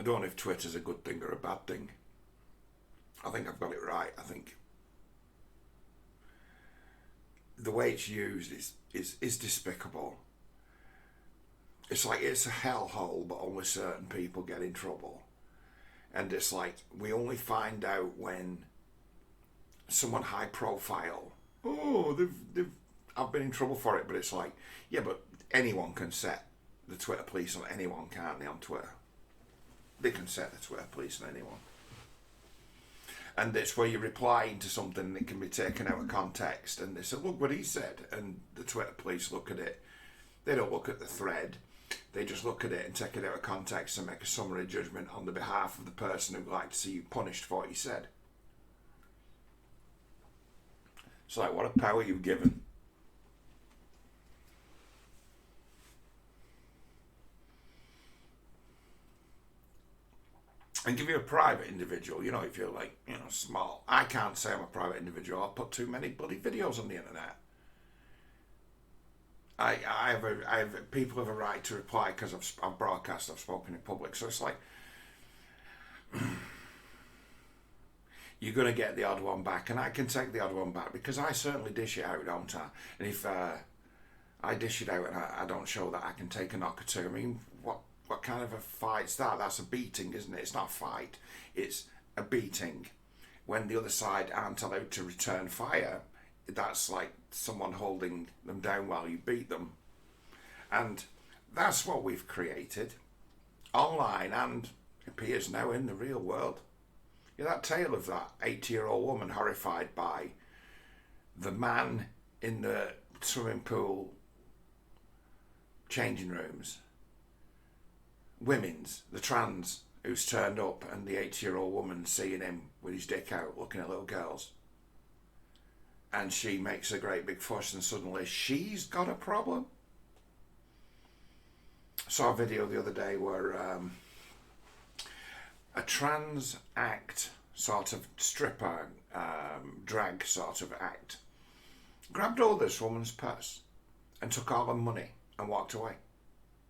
I don't know if Twitter's a good thing or a bad thing. I think I've got it right. I think the way it's used is despicable. It's like it's a hellhole, but only certain people get in trouble. And it's like we only find out when someone high profile, oh, I've been in trouble for it, but it's like, yeah, but anyone can set the Twitter police on anyone, can't they, on Twitter? They can set the Twitter police on anyone. And it's where you're replying to something that can be taken out of context, and they say, look what he said, and the Twitter police look at it. They don't look at the thread. They just look at it and take it out of context and make a summary judgment on the behalf of the person who'd like to see you punished for what you said. It's like, what a power you've given. And give you a private individual, if you're like, small. I can't say I'm a private individual. I'll put too many bloody videos on the internet. People have a right to reply because I've broadcast, I've spoken in public. So it's like, you're going to get the odd one back, and I can take the odd one back because I certainly dish it out, don't I? And if I dish it out and I don't show that, I can take a knock or two. I mean, what kind of a fight's that? That's a beating, isn't it? It's not a fight. It's a beating. When the other side aren't allowed to return fire, that's like someone holding them down while you beat them. And that's what we've created online and appears now in the real world. That tale of that 80-year-old woman horrified by the man in the swimming pool changing rooms, the trans who's turned up, and the 80-year-old woman seeing him with his dick out looking at little girls, and she makes a great big fuss, and suddenly she's got a problem. I saw a video the other day where a trans act, sort of stripper, drag sort of act, grabbed all this woman's purse and took all her money and walked away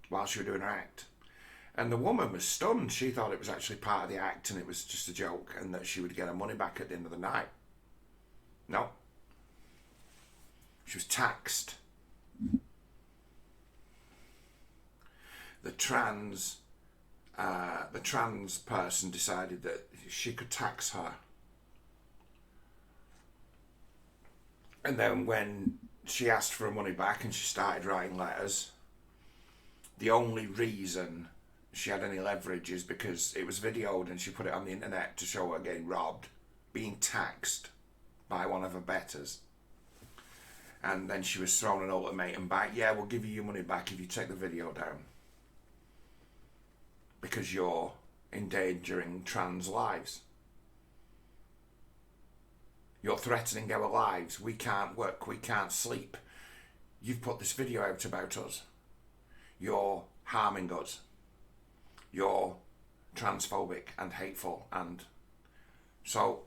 while she was doing her act. And the woman was stunned. She thought it was actually part of the act and it was just a joke and that she would get her money back at the end of the night. No. She was taxed. The trans person decided that she could tax her. And then when she asked for her money back and she started writing letters, the only reason she had any leverage is because it was videoed and she put it on the internet to show her getting robbed, being taxed by one of her betters. And then she was thrown an ultimatum back. Yeah, we'll give you your money back if you take the video down. Because you're endangering trans lives. You're threatening our lives. We can't work, we can't sleep. You've put this video out about us. You're harming us. You're transphobic and hateful. And so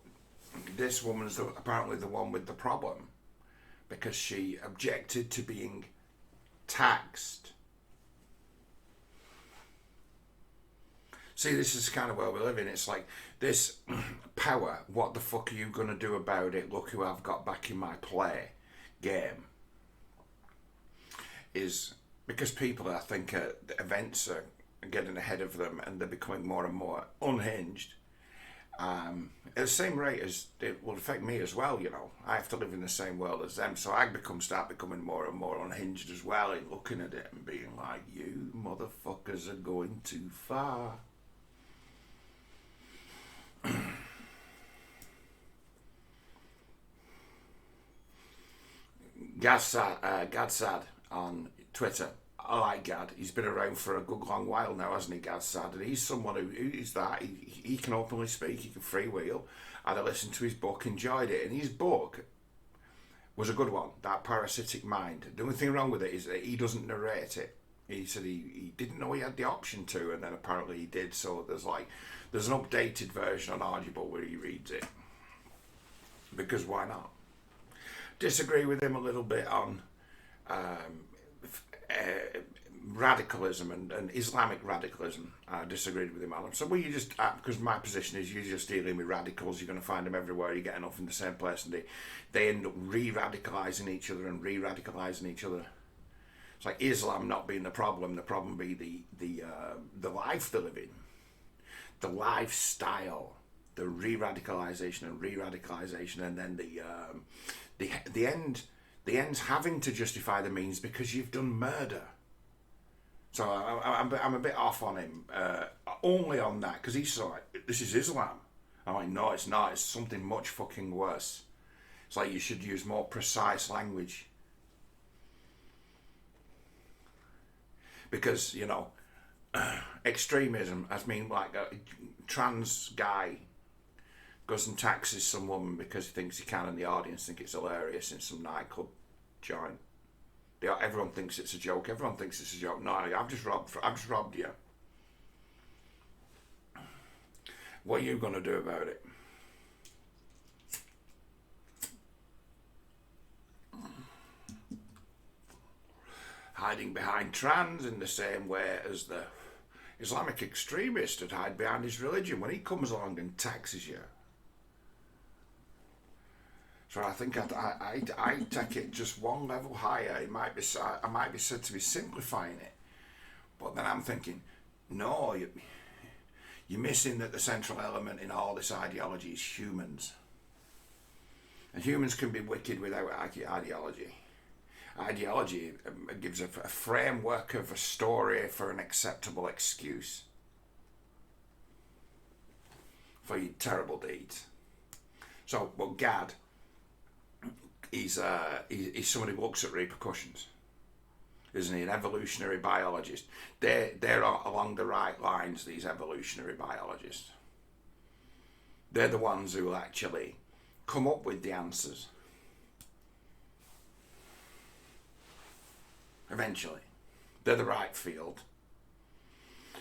this woman's apparently the one with the problem because she objected to being taxed. See, this is kind of where we live in. It's like this power, what the fuck are you going to do about it? Look who I've got back in my play game. Is because people, I think, events are getting ahead of them and they're becoming more and more unhinged. At the same rate as it will affect me as well, I have to live in the same world as them, so I start becoming more and more unhinged as well in looking at it and being like, you motherfuckers are going too far. Gadsad on Twitter. I like Gad. He's been around for a good long while now, hasn't he, Gadsad? And he's someone who's that. He can openly speak, he can freewheel. And I listened to his book, enjoyed it. And his book was a good one, That Parasitic Mind. The only thing wrong with it is that he doesn't narrate it. He said he didn't know he had the option to, and then apparently he did. So there's an updated version on Audible where he reads it. Because why not? Disagree with him a little bit on radicalism and Islamic radicalism. I disagreed with him, Alan. So, well, you just, because my position is you're just dealing with radicals, you're going to find them everywhere, you get enough in the same place, and they end up re-radicalising each other and re-radicalising each other. It's like Islam not being the problem be the life they live in, the lifestyle, the re-radicalisation and re-radicalisation, and then the end's having to justify the means because you've done murder. So I'm a bit off on him, only on that, because he's like, this is Islam. I'm like, no, it's not. It's something much fucking worse. It's like you should use more precise language. Because, you know, extremism, I mean, like a trans guy goes and taxes some woman because he thinks he can, and the audience think it's hilarious in some nightclub joint. Everyone thinks it's a joke. Everyone thinks it's a joke. No, I've just robbed you. What are you going to do about it? Hiding behind trans in the same way as the Islamic extremist would hide behind his religion when he comes along and taxes you. So I think I take it just one level higher. I might be said to be simplifying it, but then I'm thinking, no, you're missing that the central element in all this ideology is humans, and humans can be wicked without ideology. Ideology gives a framework of a story for an acceptable excuse for your terrible deeds. So, well, Gad, he's somebody who looks at repercussions, isn't he? An evolutionary biologist. They're along the right lines, these evolutionary biologists. They're the ones who will actually come up with the answers. Eventually. They're the right field.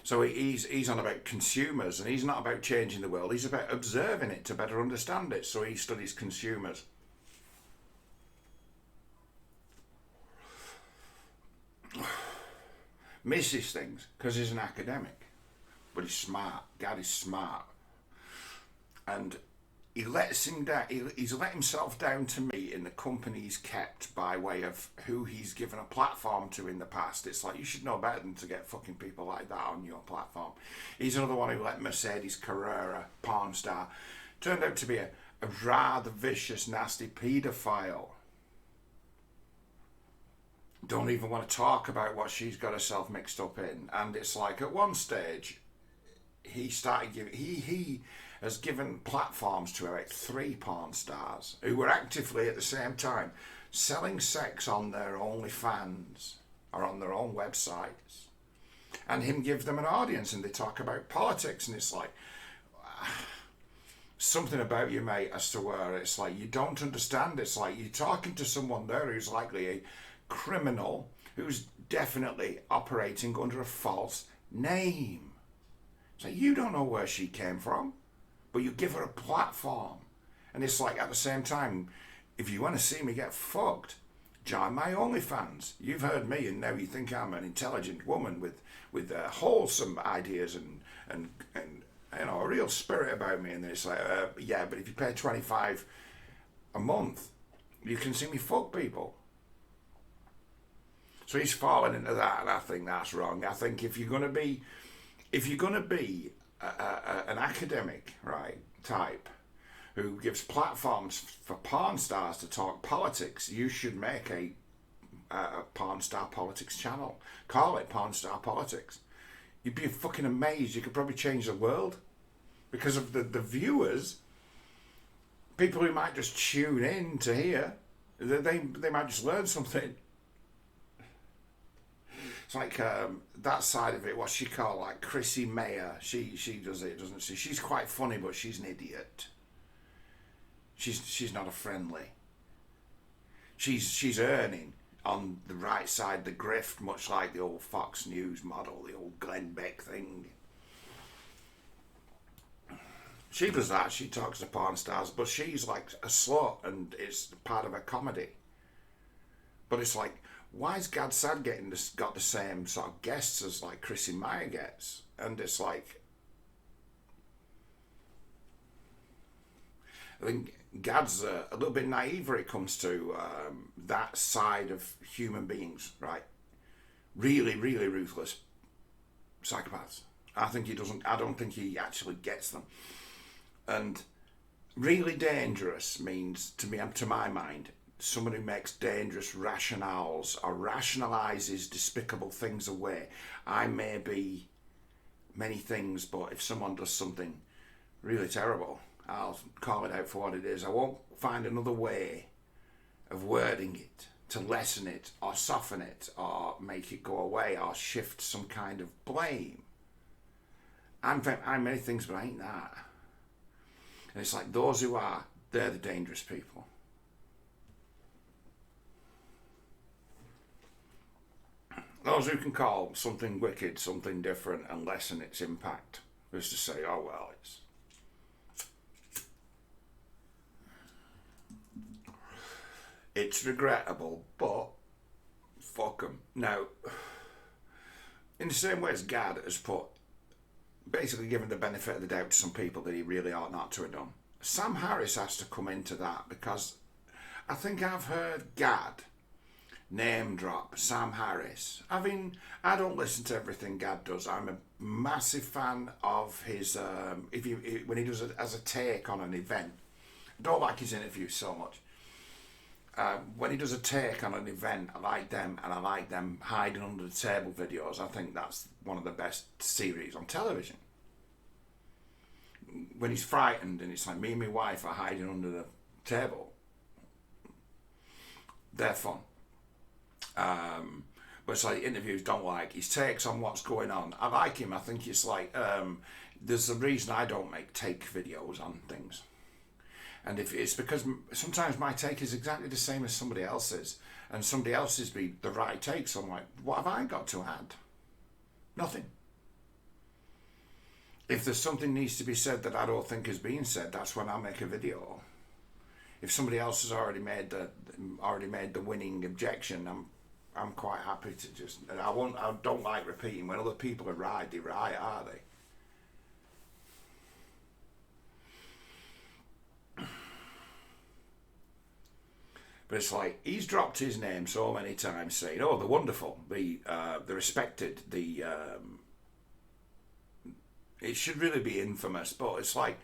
So he's on about consumers, and he's not about changing the world, he's about observing it to better understand it. So he studies consumers. Misses things because he's an academic, but he's smart. Gad is smart, and he lets him down. He's let himself down to me in the company he's kept by way of who he's given a platform to in the past. It's like, you should know better than to get fucking people like that on your platform. He's another one who let Mercedes Carrera, porn star, turned out to be a rather vicious, nasty paedophile. Don't even want to talk about what she's got herself mixed up in. And it's like, at one stage, he started giving, he has given platforms to about 3 porn stars who were actively at the same time selling sex on their OnlyFans or on their own websites, and him give them an audience, and they talk about politics, and it's like, something about you, mate, as to where it's like, you don't understand. It's like you're talking to someone there who's likely a criminal, who's definitely operating under a false name. So you don't know where she came from, but you give her a platform. And it's like, at the same time, if you want to see me get fucked, join my OnlyFans. You've heard me, and now you think I'm an intelligent woman with wholesome ideas and you know, a real spirit about me. And then it's like, yeah, but if you pay $25 a month, you can see me fuck people. So he's fallen into that, and I think that's wrong. I think if you're gonna be an academic, right, type who gives platforms for porn stars to talk politics, you should make a porn star politics channel. Call it Porn Star Politics. You'd be fucking amazed. You could probably change the world because of the viewers, people who might just tune in to hear. They might just learn something. It's like that side of it, what she called like Chrissy Mayer. She does it, doesn't she? She's quite funny, but she's an idiot. She's not a friendly. She's earning on the right side of the grift, much like the old Fox News model, the old Glenn Beck thing. She does that. She talks to porn stars, but she's like a slut, and it's part of a comedy. But it's like, why is Gad Sad got the same sort of guests as like Chrissy Meyer gets? And it's like, I think Gad's a little bit naive when it comes to that side of human beings, right? Really, really ruthless psychopaths. I don't think he actually gets them. And really dangerous means, to my mind, someone who makes dangerous rationales or rationalizes despicable things away. I may be many things, but if someone does something really terrible, I'll call it out for what it is. I won't find another way of wording it to lessen it or soften it or make it go away or shift some kind of blame. I'm many things, but I ain't that. And it's like those who are, they're the dangerous people. Those who can call something wicked something different and lessen its impact. Just to say, oh well, it's regrettable, but fuck them. Now, in the same way as Gad has basically given the benefit of the doubt to some people that he really ought not to have done, Sam Harris has to come into that, because I think I've heard Gad name drop Sam Harris. I mean, I don't listen to everything Gad does. I'm a massive fan of his when he does it as a take on an event. I don't like his interviews so much. When he does a take on an event, I like them, and I like them hiding under the table videos. I think that's one of the best series on television. When he's frightened and it's like me and my wife are hiding under the table, they're fun. But it's like interviews don't like his takes on what's going on. I like him. I think it's like there's a reason I don't make take videos on things. And if it's because sometimes my take is exactly the same as somebody else's, and somebody else's be the right take. So I'm like, what have I got to add? Nothing. If there's something needs to be said that I don't think is being said, that's when I'll make a video. If somebody else has already made the winning objection, I'm quite happy to just. I don't like repeating. When other people are right, they're right, are they? But it's like he's dropped his name so many times, saying, "Oh, the wonderful, the respected, the." It should really be infamous, but it's like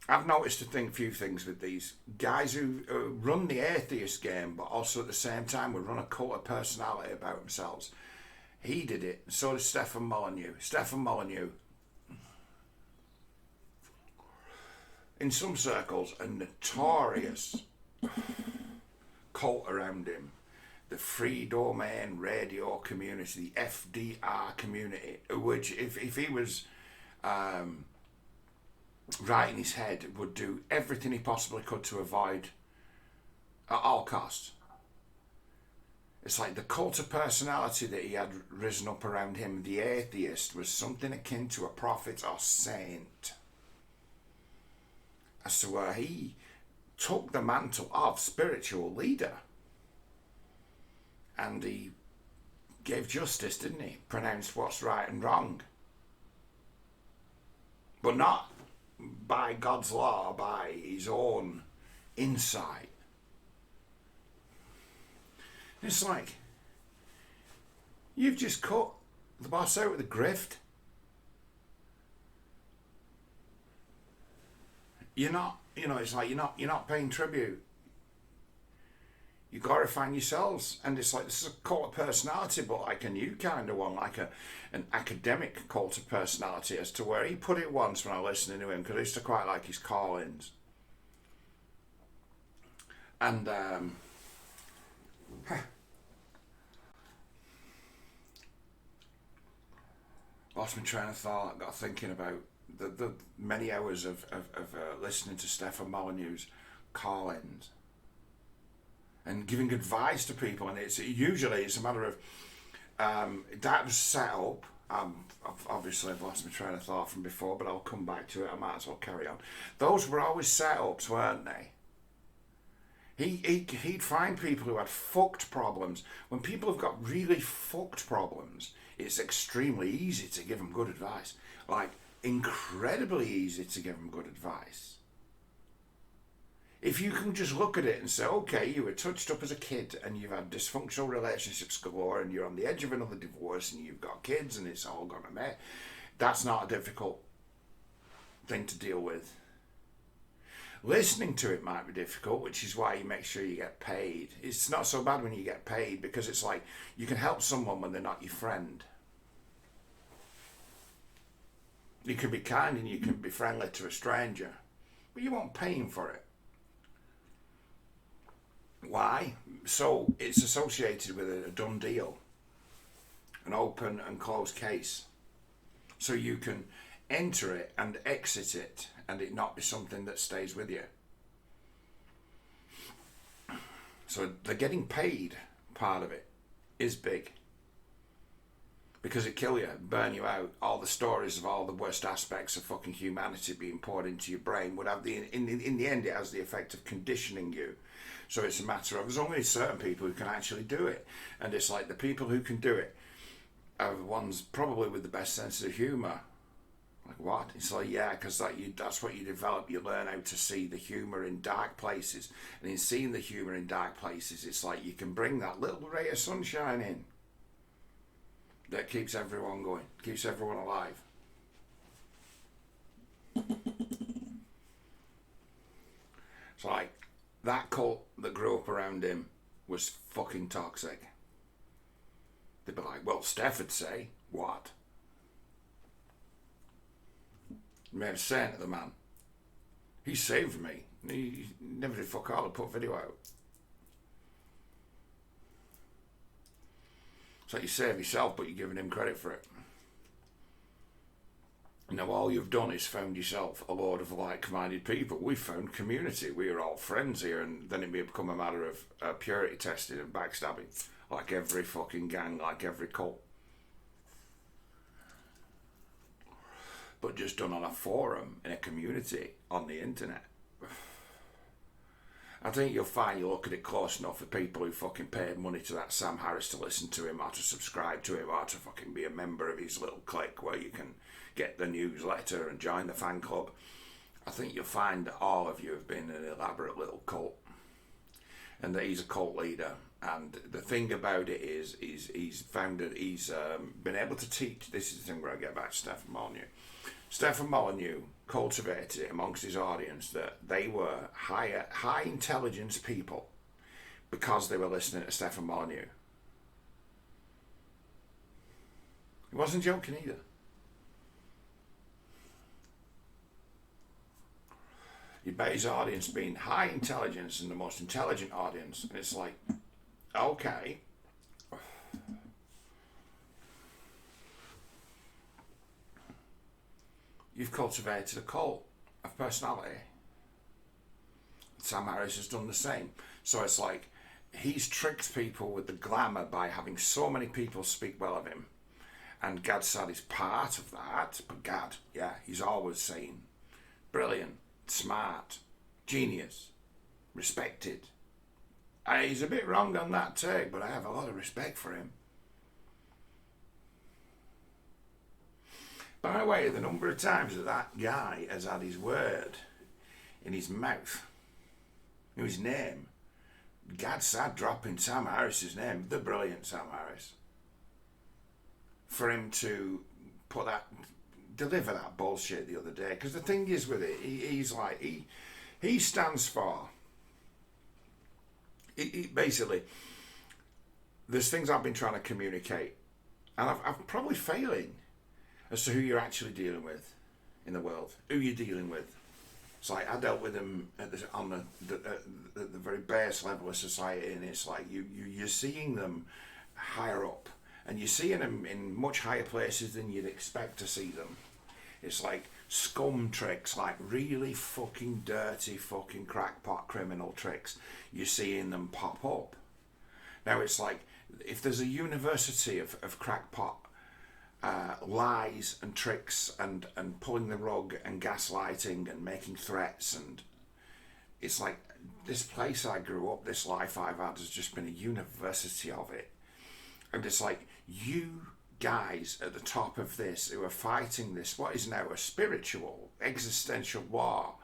I've noticed a few things with these guys who run the atheist game, but also at the same time will run a cult of personality about themselves. He did it. So did Stefan Molyneux. Stefan Molyneux, in some circles, a notorious cult around him. The free domain radio community, the FDR community, which if he was right in his head, would do everything he possibly could to avoid at all costs. It's like the cult of personality that he had risen up around him, the atheist, was something akin to a prophet or saint. As to where he took the mantle of spiritual leader. And he gave justice, didn't he? Pronounced what's right and wrong. But not by God's law, by his own insight. It's like, you've just cut the boss out with a grift. You're not, it's like you're not paying tribute. You're glorifying yourselves, and it's like this is a cult of personality, but like a new kind of one, like an academic cult of personality. As to where he put it once when I was listening to him, because I used to quite like his call-ins, and lost my train of thought. Got thinking about the many hours of listening to Stefan Molyneux's call-ins. And giving advice to people, and it's a matter of that was set up. Obviously, I've lost my train of thought from before, but I'll come back to it. I might as well carry on. Those were always set ups, weren't they? He'd find people who had fucked problems. When people have got really fucked problems, it's extremely easy to give them good advice. Like, incredibly easy to give them good advice. If you can just look at it and say, okay, you were touched up as a kid and you've had dysfunctional relationships galore and you're on the edge of another divorce and you've got kids and it's all gone to mess, that's not a difficult thing to deal with. Listening to it might be difficult, which is why you make sure you get paid. It's not so bad when you get paid because it's like you can help someone when they're not your friend. You can be kind and you can be friendly to a stranger, but you won't pay him for it. Why? So it's associated with a done deal, an open and closed case. So you can enter it and exit it and it not be something that stays with you. So the getting paid part of it is big. Because it kill you, burn you out. All the stories of all the worst aspects of fucking humanity being poured into your brain would have in the end it has the effect of conditioning you. So it's a matter of, there's only certain people who can actually do it. And it's like the people who can do it are the ones probably with the best sense of humour. Like what? It's like, yeah, because that's what you develop. You learn how to see the humour in dark places. And in seeing the humour in dark places, it's like you can bring that little ray of sunshine in that keeps everyone going, keeps everyone alive. It's like that cult that grew up around him was fucking toxic. They'd be like, well, Steph would say, what? He made a saying to the man. He saved me. He never did fuck all to put video out. It's like you save yourself, but you're giving him credit for it. Now all you've done is found yourself a load of like-minded people. We found community. We are all friends here, and then it may become a matter of purity testing and backstabbing, like every fucking gang, like every cult. But just done on a forum, in a community, on the internet. I think you'll find you look at it close enough for people who fucking paid money to that Sam Harris to listen to him or to subscribe to him or to fucking be a member of his little clique where you can get the newsletter and join the fan club. I think you'll find that all of you have been an elaborate little cult and that he's a cult leader. And the thing about it is he's been able to teach. This is the thing where I get back to Stefan Molyneux. Stefan Molyneux cultivated amongst his audience that they were high intelligence people because they were listening to Stefan Molyneux. He wasn't joking either. He bet his audience being high intelligence and the most intelligent audience, and it's like, okay. You've cultivated a cult of personality. Sam Harris has done the same. So it's like he's tricked people with the glamour by having so many people speak well of him. And Gad Saad is part of that. But Gad, yeah, he's always saying, brilliant, smart, genius, respected. He's a bit wrong on that take, but I have a lot of respect for him. By the way, the number of times that guy has had his word in his mouth, in his name, Gad Saad dropping Sam Harris's name, the brilliant Sam Harris, for him to deliver that bullshit the other day. Because the thing is with it, he's like, he stands for, basically, there's things I've been trying to communicate, and I'm probably failing as to who you're actually dealing with in the world, who you're dealing with. It's like I dealt with them on the very base level of society, and it's like you're seeing them higher up, and you're seeing them in much higher places than you'd expect to see them. It's like scum tricks, like really fucking dirty fucking crackpot criminal tricks. You're seeing them pop up. Now it's like if there's a university of crackpot lies and tricks and pulling the rug and gaslighting and making threats, and it's like this place I grew up, this life I've had has just been a university of it. And it's like, you guys at the top of this who are fighting this, what is now a spiritual, existential war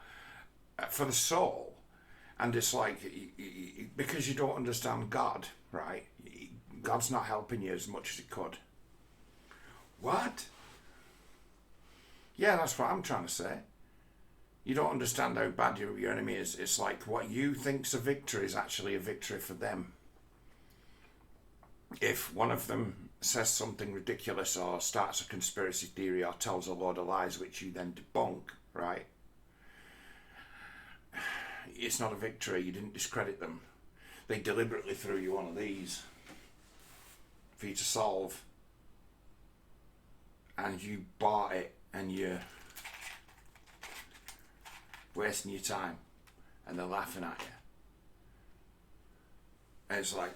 for the soul. And it's like, because you don't understand God, right? God's not helping you as much as he could. What? Yeah, that's what I'm trying to say. You don't understand how bad your enemy is. It's like what you think's a victory is actually a victory for them. If one of them says something ridiculous or starts a conspiracy theory or tells a load of lies which you then debunk, right? It's not a victory. You didn't discredit them. They deliberately threw you one of these for you to solve, and you bought it, and you're wasting your time, and they're laughing at you. And it's like,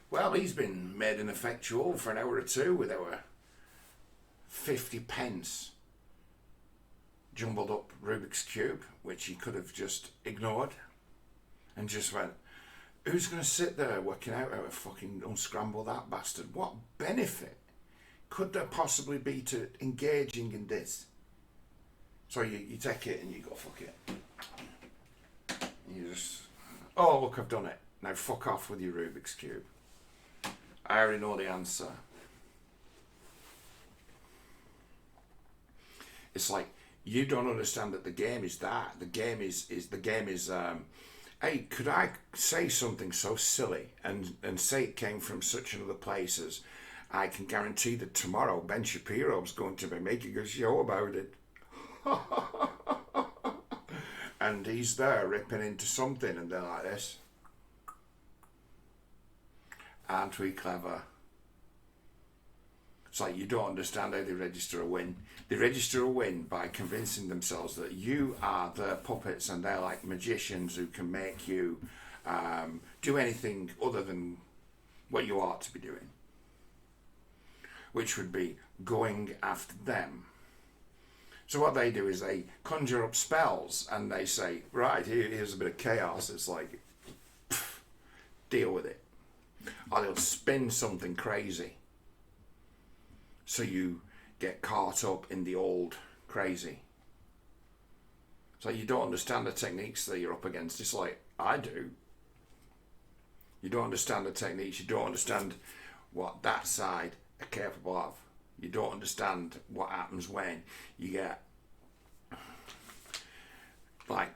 well, he's been made ineffectual for an hour or two with our 50 pence jumbled up Rubik's Cube, which he could have just ignored and just went, who's going to sit there working out how to fucking unscramble that bastard? What benefit could there possibly be to engaging in this? So you take it and you go, fuck it. And you just, oh, look, I've done it. Now fuck off with your Rubik's Cube. I already know the answer. It's like, you don't understand that the game is that. The game is hey, could I say something so silly and say it came from such another place as, I can guarantee that tomorrow Ben Shapiro's going to be making a show about it. And he's there ripping into something and they're like this. Aren't we clever? It's like, you don't understand how they register a win. They register a win by convincing themselves that you are their puppets and they're like magicians who can make you do anything other than what you ought to be doing, which would be going after them. So what they do is they conjure up spells and they say, right, here's a bit of chaos. It's like, pff, deal with it. Or they'll spin something crazy, so you get caught up in the old crazy. So you don't understand the techniques that you're up against. It's like, I do. You don't understand the techniques. You don't understand what that side are capable of. You don't understand what happens when you get like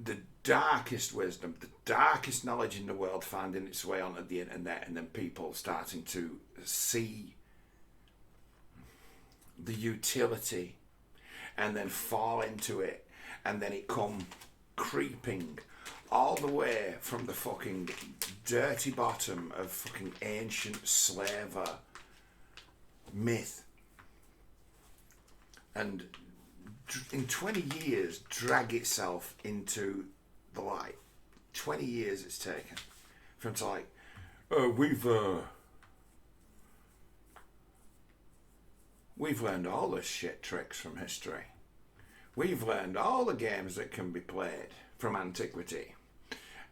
the darkest wisdom, the darkest knowledge in the world finding its way onto the internet, and then people starting to see the utility and then fall into it, and then it come creeping all the way from the fucking dirty bottom of fucking ancient slaver myth, and in 20 years drag itself into the light. 20 years it's taken from to like, we've learned all the shit tricks from history. We've learned all the games that can be played from antiquity,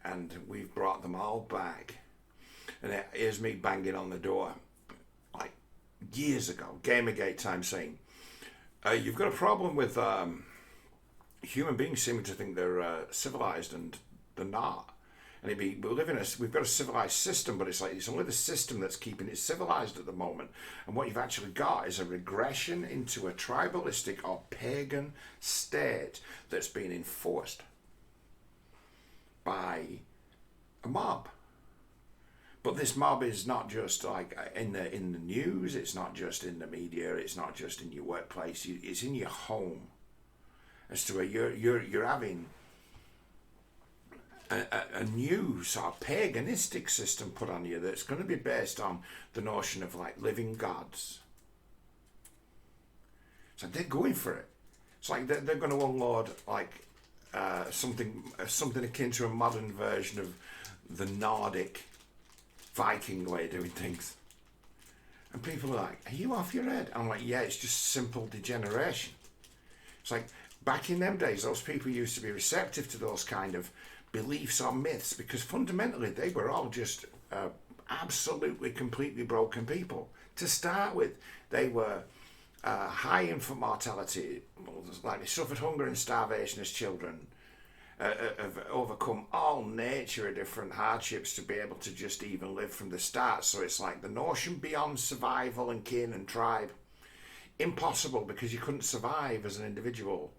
and we've brought them all back. And here's me banging on the door like years ago, Gamergate time, saying, you've got a problem with human beings seeming to think they're civilized and they're not. And we've got a civilized system, but it's like, it's only the system that's keeping it civilized at the moment. And what you've actually got is a regression into a tribalistic or pagan state that's being enforced by a mob. But this mob is not just like in the news, it's not just in the media, it's not just in your workplace, it's in your home. As to where you're having a new sort of paganistic system put on you that's going to be based on the notion of like living gods. So they're going for it. It's like they're going to unload like something akin to a modern version of the Nordic Viking way of doing things. And people are like, are you off your head? I'm like, yeah, it's just simple degeneration. It's like, back in them days, those people used to be receptive to those kind of beliefs or myths, because fundamentally they were all just absolutely completely broken people. To start with, they were high infant mortality, like they suffered hunger and starvation as children, have overcome all nature of different hardships to be able to just even live from the start. So it's like the notion beyond survival and kin and tribe, impossible, because you couldn't survive as an individual.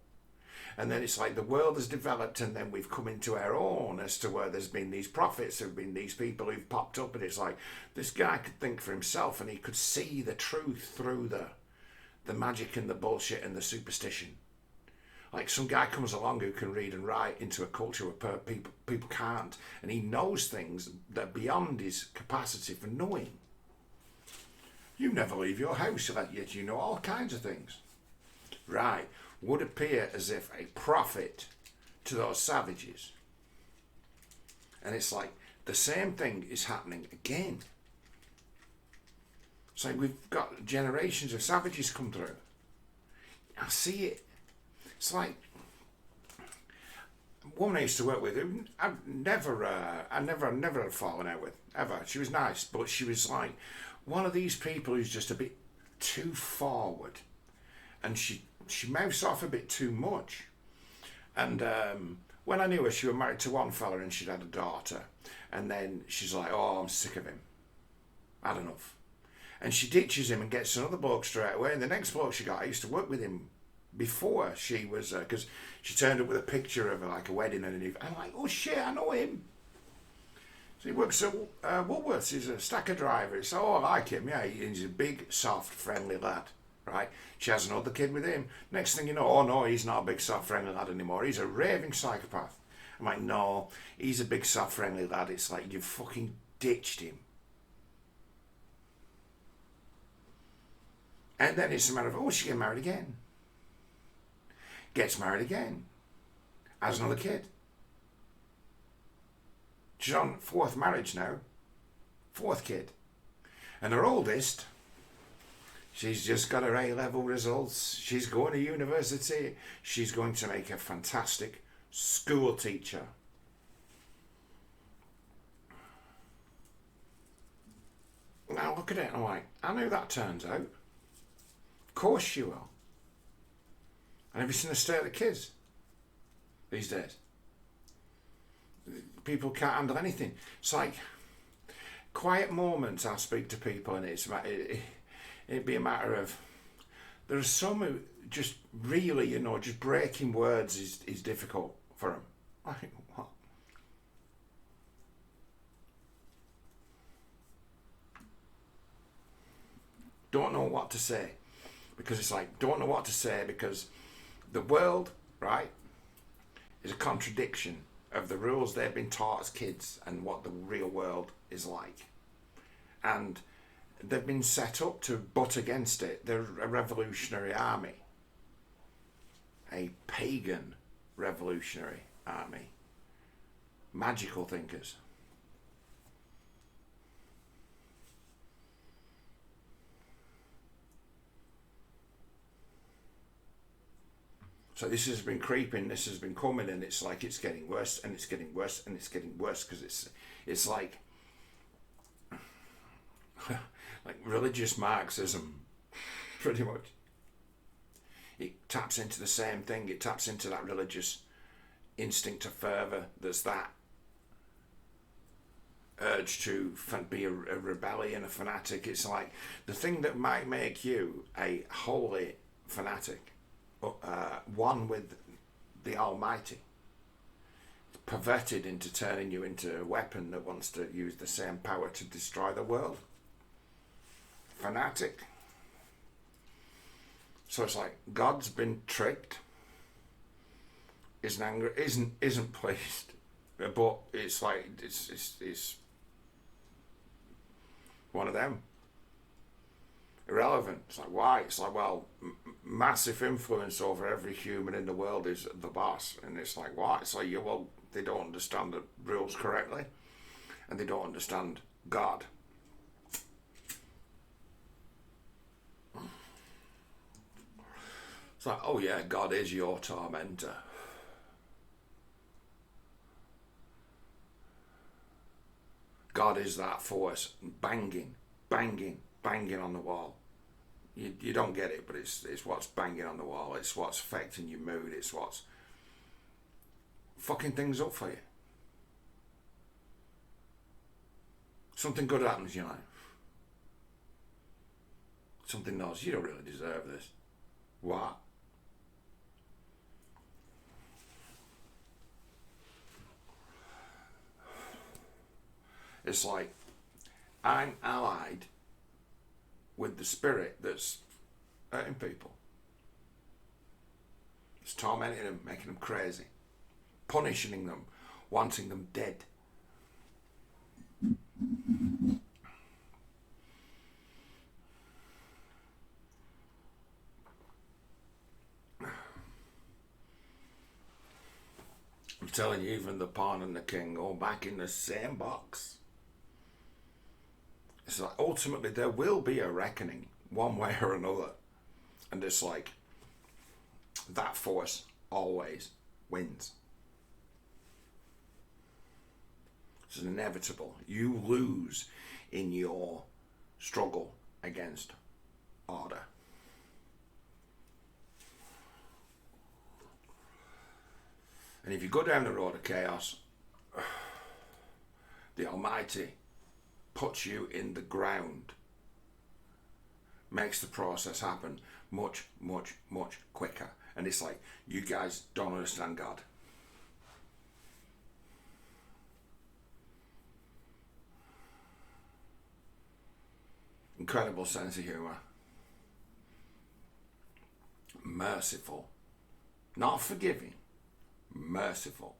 And then it's like the world has developed, and then we've come into our own as to where there's been these prophets, there've been these people who've popped up, and it's like this guy could think for himself, and he could see the truth through the magic and the bullshit and the superstition. Like some guy comes along who can read and write into a culture where people can't, and he knows things that are beyond his capacity for knowing. You never leave your house, yet you know all kinds of things. Right. Would appear as if a prophet to those savages. And it's like the same thing is happening again. It's like we've got generations of savages come through. I see it. It's like a woman I used to work with who I never had fallen out with, ever. She was nice, but she was like one of these people who's just a bit too forward. And she mouths off a bit too much. And when I knew her, she was married to one fella and she'd had a daughter. And then she's like, oh, I'm sick of him. Had enough. And she ditches him and gets another bloke straight away. And the next bloke she got, I used to work with him before she was, because she turned up with a picture of like a wedding and I'm like, oh shit, I know him. So he works at Woolworths. He's a stacker driver. So, oh, I like him. Yeah, he's a big, soft, friendly lad. Right? She has another kid with him. Next thing you know, oh no, he's not a big, soft, friendly lad anymore. He's a raving psychopath. I'm like, no, he's a big, soft, friendly lad. It's like you've fucking ditched him. And then it's a matter of, oh, she get married again. Gets married again. Has another kid. She's on 4th marriage now. 4th kid. And her oldest, she's just got her A-level results. She's going to university. She's going to make a fantastic school teacher. Now look at it, I'm like, I know that turns out. Of course you will. And have you seen the state of the kids these days? People can't handle anything. It's like quiet moments I speak to people and it'd be a matter of, there are some who just really, just breaking words is difficult for them. Like, what? Don't know what to say. Because it's like, don't know what to say because the world, right, is a contradiction of the rules they've been taught as kids and what the real world is like. And they've been set up to butt against it. They're a revolutionary army. A pagan revolutionary army. Magical thinkers. So this has been creeping, this has been coming, and it's like it's getting worse, and it's getting worse, and it's getting worse, because it's like like religious Marxism, pretty much. It taps into the same thing. It taps into that religious instinct of fervour. There's that urge to be a rebellion, a fanatic. It's like the thing that might make you a holy fanatic, one with the Almighty, perverted into turning you into a weapon that wants to use the same power to destroy the world. Fanatic. So it's like God's been tricked, isn't angry, isn't pleased, but it's like it's one of them. Irrelevant. It's like, why? It's like, well, massive influence over every human in the world is the boss, and it's like, why? It's like, well, they don't understand the rules correctly, and they don't understand God. It's like, oh yeah, God is your tormentor. God is that force banging, banging, banging on the wall. You don't get it, but it's what's banging on the wall. It's what's affecting your mood. It's what's fucking things up for you. Something good happens in your life. Something else, you don't really deserve this. What? It's like I'm allied with the spirit that's hurting people. It's tormenting them, making them crazy, punishing them, wanting them dead. I'm telling you, even the pawn and the king all back in the same box. It's like ultimately there will be a reckoning one way or another. And it's like that force always wins. It's inevitable. You lose in your struggle against order. And if you go down the road of chaos, the Almighty puts you in the ground, makes the process happen much, much, much quicker. And it's like, you guys don't understand God. Incredible sense of humour. Merciful. Not forgiving. Merciful.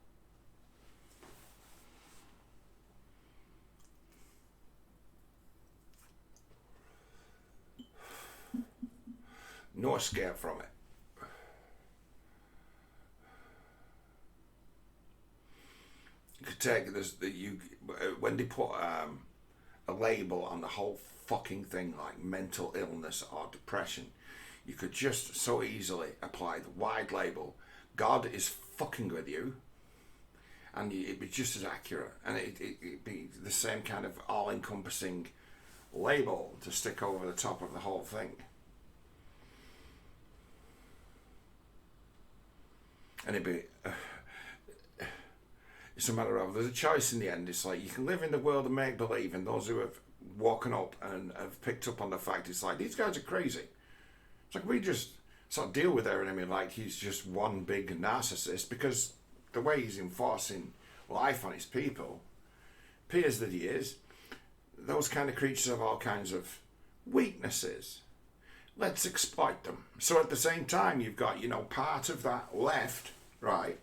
No escape from it. You could take this, when they put a label on the whole fucking thing like mental illness or depression, you could just so easily apply the wide label, God is fucking with you, and it'd be just as accurate, and it'd be the same kind of all-encompassing label to stick over the top of the whole thing. And it'd be it's a matter of, there's a choice in the end. It's like you can live in the world of make-believe, and those who have woken up and have picked up on the fact, it's like, these guys are crazy. It's like, we just sort of deal with our enemy like he's just one big narcissist, because the way he's enforcing life on his people appears that he is. Those kind of creatures have all kinds of weaknesses. Let's exploit them. So at the same time, you've got, part of that left, right?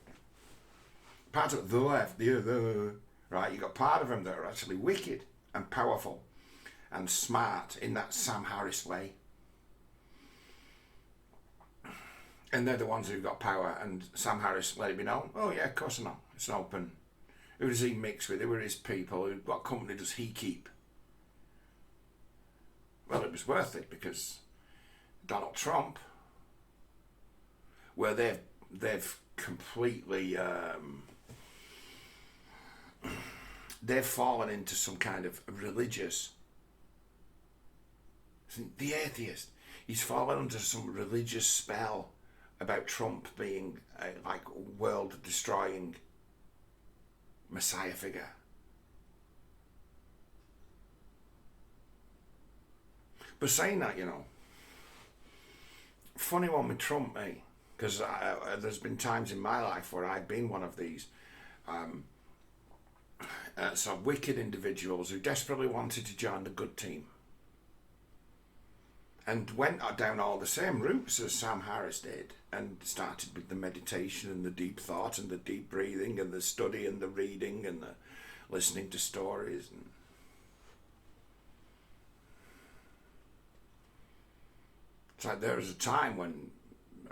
Part of the left, the other, right? You've got part of them that are actually wicked and powerful and smart in that Sam Harris way. And they're the ones who've got power, and Sam Harris let it be known. Oh yeah, of course I know. It's an open. Who does he mix with? Who are his people? What company does he keep? Well, it was worth it, because Donald Trump, where they've completely they've fallen into some kind of religious. The atheist, he's fallen under some religious spell about Trump being a world-destroying messiah figure. But saying that, funny one with Trump, me, because there's been times in my life where I've been one of these sort of wicked individuals who desperately wanted to join the good team, and went down all the same routes as Sam Harris did, and started with the meditation and the deep thought and the deep breathing and the study and the reading and the listening to stories. And it's like there was a time when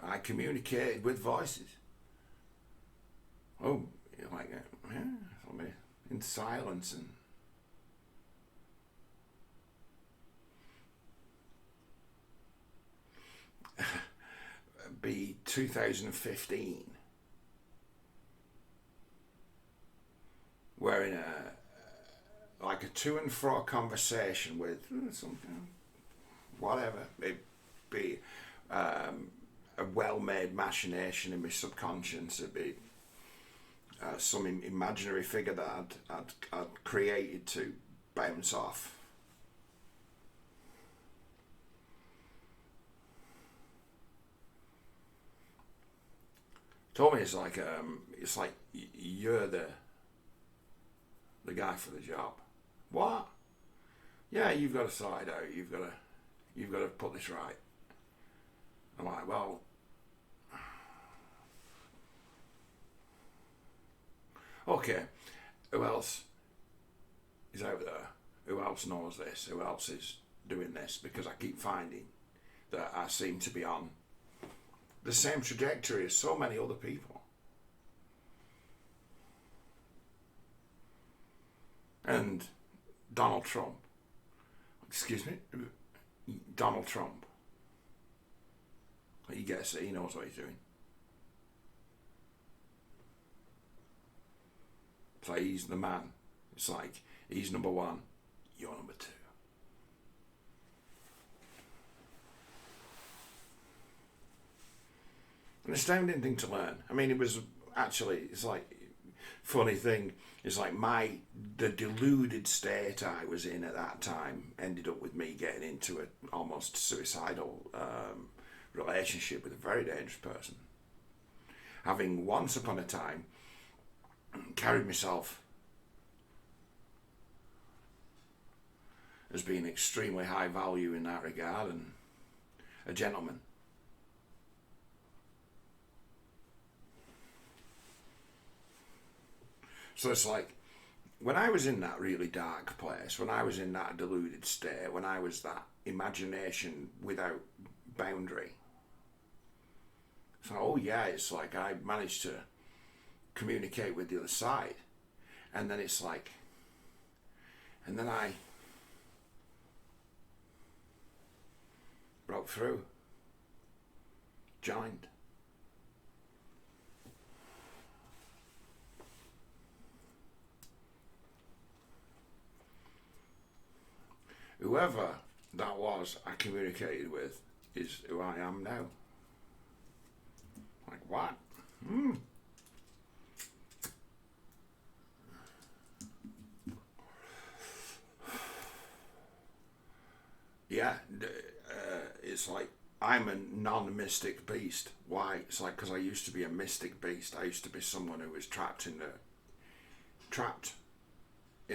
I communicated with voices. Oh, like, yeah, in silence, and be 2015, wearing a to and fro conversation with something, whatever it be, a well-made machination in my subconscious. It'd be some imaginary figure that I'd created to bounce off. Told me it's like you're the guy for the job. What? Yeah, you've got to sort it out. You've got to put this right. I'm like, well, okay. Who else is out there? Who else knows this? Who else is doing this? Because I keep finding that I seem to be on the same trajectory as so many other people. And Donald Trump, Donald Trump, he gets it, he knows what he's doing. So he's the man. It's like, he's number one, you're number two. An astounding thing to learn. I mean, it was actually, it's like, funny thing, it's like the deluded state I was in at that time ended up with me getting into an almost suicidal relationship with a very dangerous person. Having once upon a time carried myself as being extremely high value in that regard and a gentleman. So it's like, when I was in that really dark place, when I was in that deluded state, when I was that imagination without boundary, so, oh yeah, it's like I managed to communicate with the other side. And then it's like, and then I broke through, joined. Whoever that was I communicated with is who I am now. Like, what? Yeah, it's like I'm a non-mystic beast. Why? It's like because I used to be a mystic beast. I used to be someone who was trapped in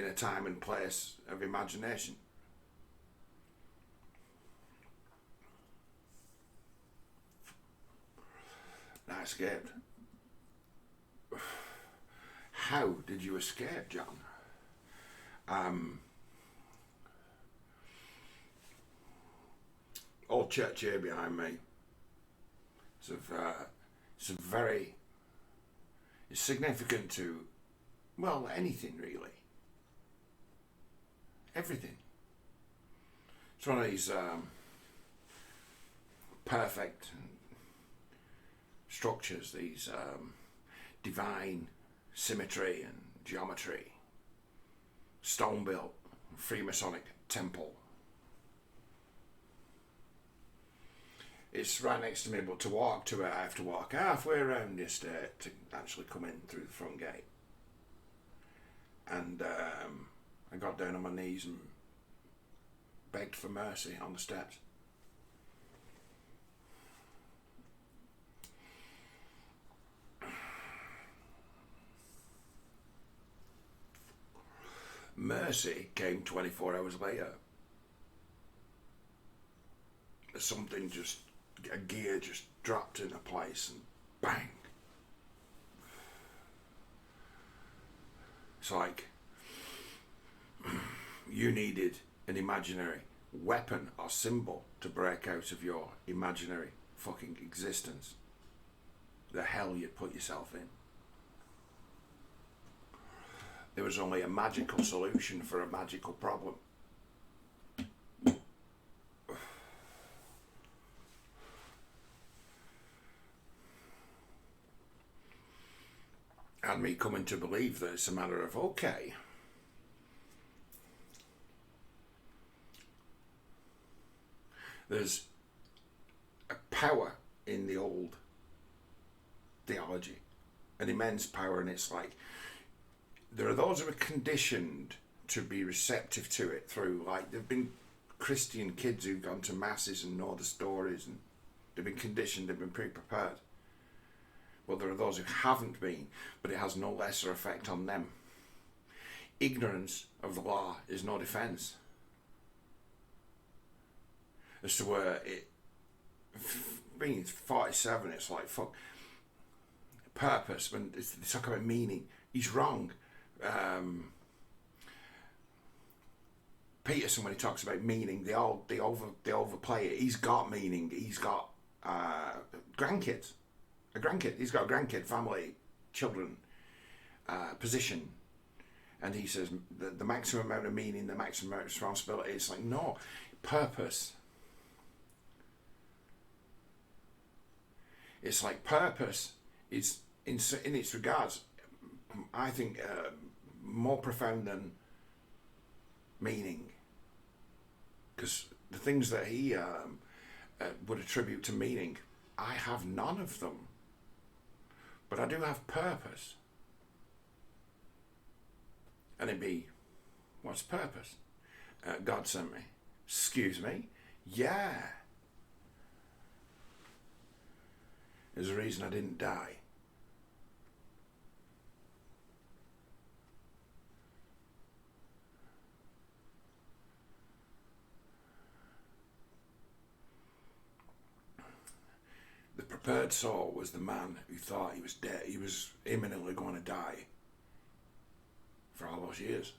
a time and place of imagination. I escaped. How did you escape, John? Old church here behind me. It's significant to, well, anything really. Everything. It's one of these perfect structures, these divine symmetry and geometry, stone built Freemasonic temple. It's right next to me, but to walk to it I have to walk halfway around the estate to actually come in through the front gate. And I got down on my knees and begged for mercy on the steps. Mercy came 24 hours later. Something just, a gear just dropped in a place and bang. It's like you needed an imaginary weapon or symbol to break out of your imaginary fucking existence. The hell you'd put yourself in. There was only a magical solution for a magical problem. And me coming to believe that it's a matter of, okay, There's a power in the old theology, an immense power, and it's like there are those who are conditioned to be receptive to it through, like, they've been Christian kids who've gone to masses and know the stories, and they've been conditioned, they've been pre-prepared. But there are those who haven't been, but it has no lesser effect on them. Ignorance of the law is no defence. As to where it, being 47, it's like, fuck, purpose, when they talk about meaning, he's wrong. Peterson, when he talks about meaning, they overplay it. He's got meaning. He's got grandkids, a grandkid. He's got a grandkid, family, children, position, and he says the maximum amount of meaning, the maximum amount of responsibility. It's like, no, purpose. It's like purpose is in its regards, I think, more profound than meaning, because the things that he would attribute to meaning, I have none of them, but I do have purpose. And it'd be, what's purpose? God sent me. Excuse me? Yeah. There's a reason I didn't die. The prepared soul was the man who thought he was dead. He was imminently going to die for all those years.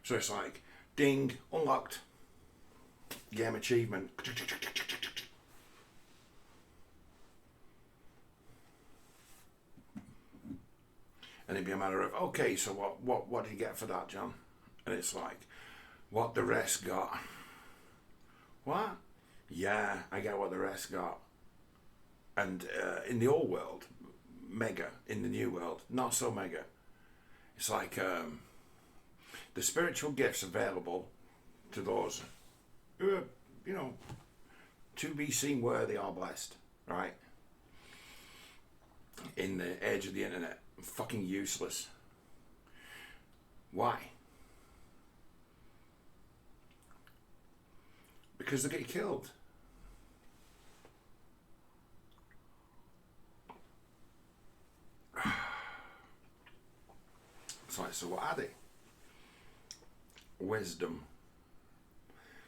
So it's like, ding, unlocked, game achievement. And it'd be a matter of, okay, so what did you get for that, John? And it's like, what the rest got. What? Yeah, I get what the rest got. And in the old world, mega. In the new world, not so mega. It's like the spiritual gifts available to those who are, to be seen worthy or blessed, right? In the age of the internet, fucking useless. Why? Because they get killed. It's like, so what are they? Wisdom.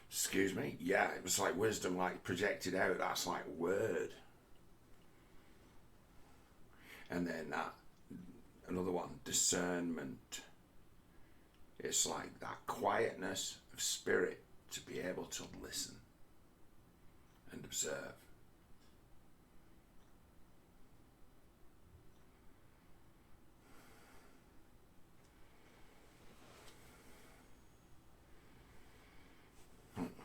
Excuse me? Yeah, it was like wisdom, like projected out. That's like word. And then another one, discernment. It's like that quietness of spirit to be able to listen and observe.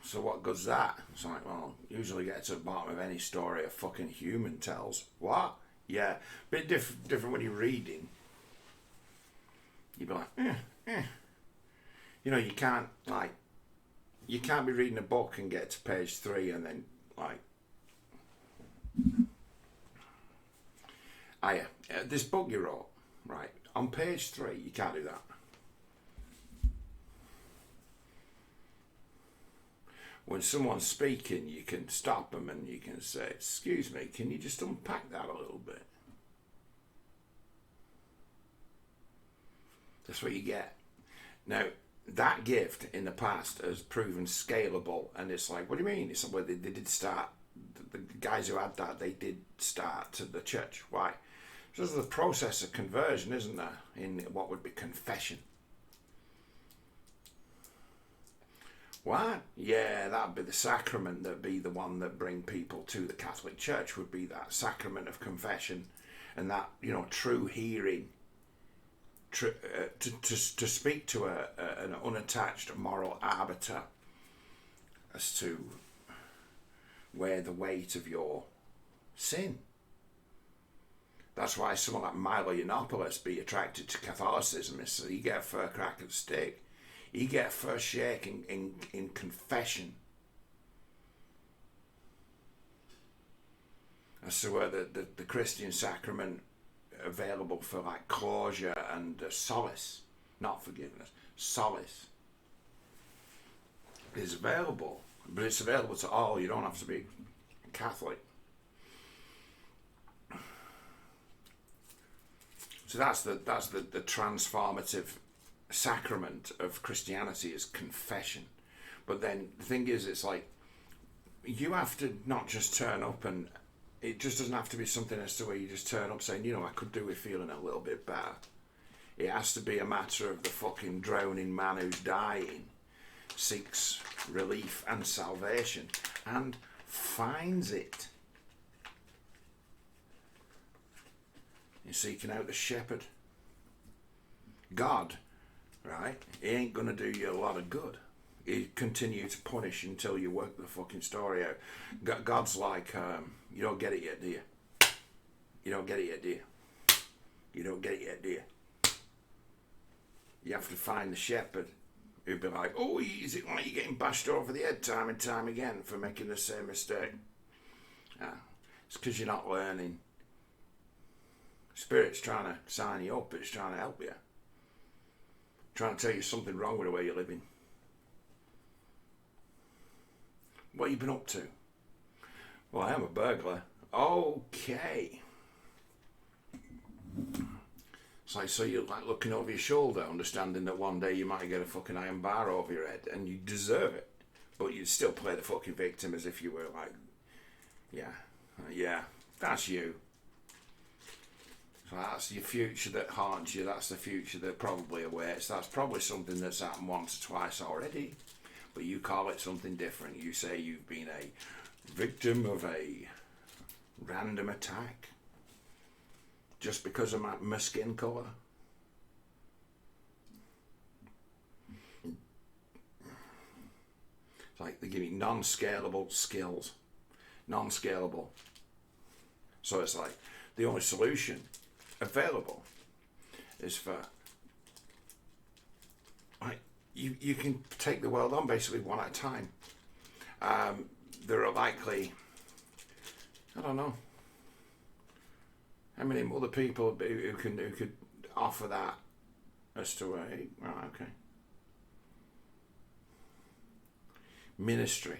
So what good's that? It's like, well, usually get to the bottom of any story a fucking human tells. What? Yeah, bit different when you're reading. You'd be like, you can't be reading a book and get to page 3 and then this book you wrote, right, on page 3, you can't do that. When someone's speaking, you can stop them and you can say, excuse me, can you just unpack that a little bit? That's what you get. Now, that gift in the past has proven scalable, and it's like, what do you mean? It's like, they did start, the guys who had that, they did start to the church. Why? Because there's the process of conversion, isn't there, in what would be confession. What? Yeah, that'd be the sacrament. That'd be the one that bring people to the Catholic Church, would be that sacrament of confession, and that, true hearing, to speak to an unattached moral arbiter as to where the weight of your sin. That's why someone like Milo Yiannopoulos be attracted to Catholicism, is so you get a fair crack of the stick. You get first shake in confession. as to where the Christian sacrament available for like closure and solace, not forgiveness, solace, is available, but it's available to all. You don't have to be Catholic. So that's the transformative sacrament of Christianity is confession. But then the thing is, it's like you have to not just turn up, and it just doesn't have to be something as to where you just turn up saying, you know, I could do with feeling a little bit better. It has to be a matter of the fucking drowning man who's dying seeks relief and salvation and finds it. You're seeking out the shepherd. God, right? He ain't going to do you a lot of good. He continue to punish until you work the fucking story out. God's like, you don't get it yet, do you? You don't get it yet, do you? You don't get it yet, do you? You have to find the shepherd who'd be like, oh, is it like you're getting bashed over the head time and time again for making the same mistake? It's because you're not learning. Spirit's trying to sign you up, it's trying to help you. Trying to tell you something wrong with the way you're living. What have you been up to? Well, I am a burglar. Okay. It's like, so you're like looking over your shoulder, understanding that one day you might get a fucking iron bar over your head, and you deserve it. But you'd still play the fucking victim as if you were like, yeah, that's you. So that's your future that haunts you. That's the future that probably awaits. That's probably something that's happened once or twice already. But you call it something different. You say you've been a victim of a random attack just because of my skin colour. It's like they give you non-scalable skills. Non-scalable. So it's like the only solution available is for, like, you can take the world on basically one at a time. There are likely, I don't know how many other people who could offer that as to okay, ministry.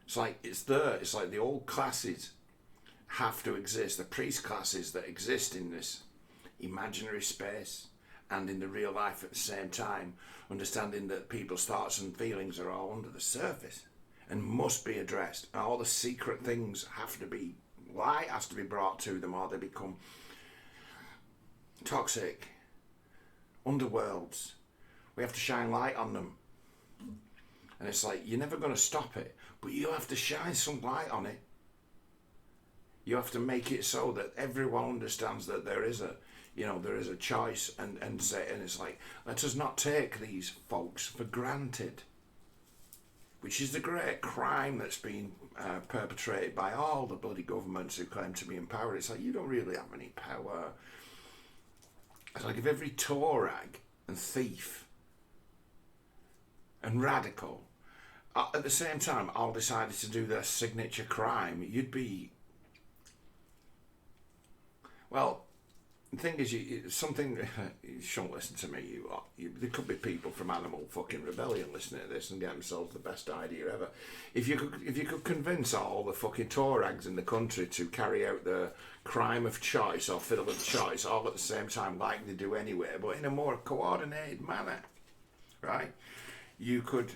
It's like it's there. It's like the old classes have to exist. The priest classes that exist in this imaginary space and in the real life at the same time, understanding that people's thoughts and feelings are all under the surface and must be addressed. And all the secret things have to be, light has to be brought to them, or they become toxic underworlds. We have to shine light on them. And it's like, you're never going to stop it, but you have to shine some light on it. You have to make it so that everyone understands that there is a choice, and it's like, let us not take these folks for granted, which is the great crime that's been perpetrated by all the bloody governments who claim to be in power. It's like, you don't really have any power. It's like if every Torag and thief and radical at the same time all decided to do their signature crime, you'd be, well, the thing is, you shouldn't listen to me, there could be people from Animal fucking Rebellion listening to this and get themselves the best idea ever. If you could convince all the fucking Torags in the country to carry out the crime of choice or fiddle of choice all at the same time, like they do anyway, but in a more coordinated manner, right? You could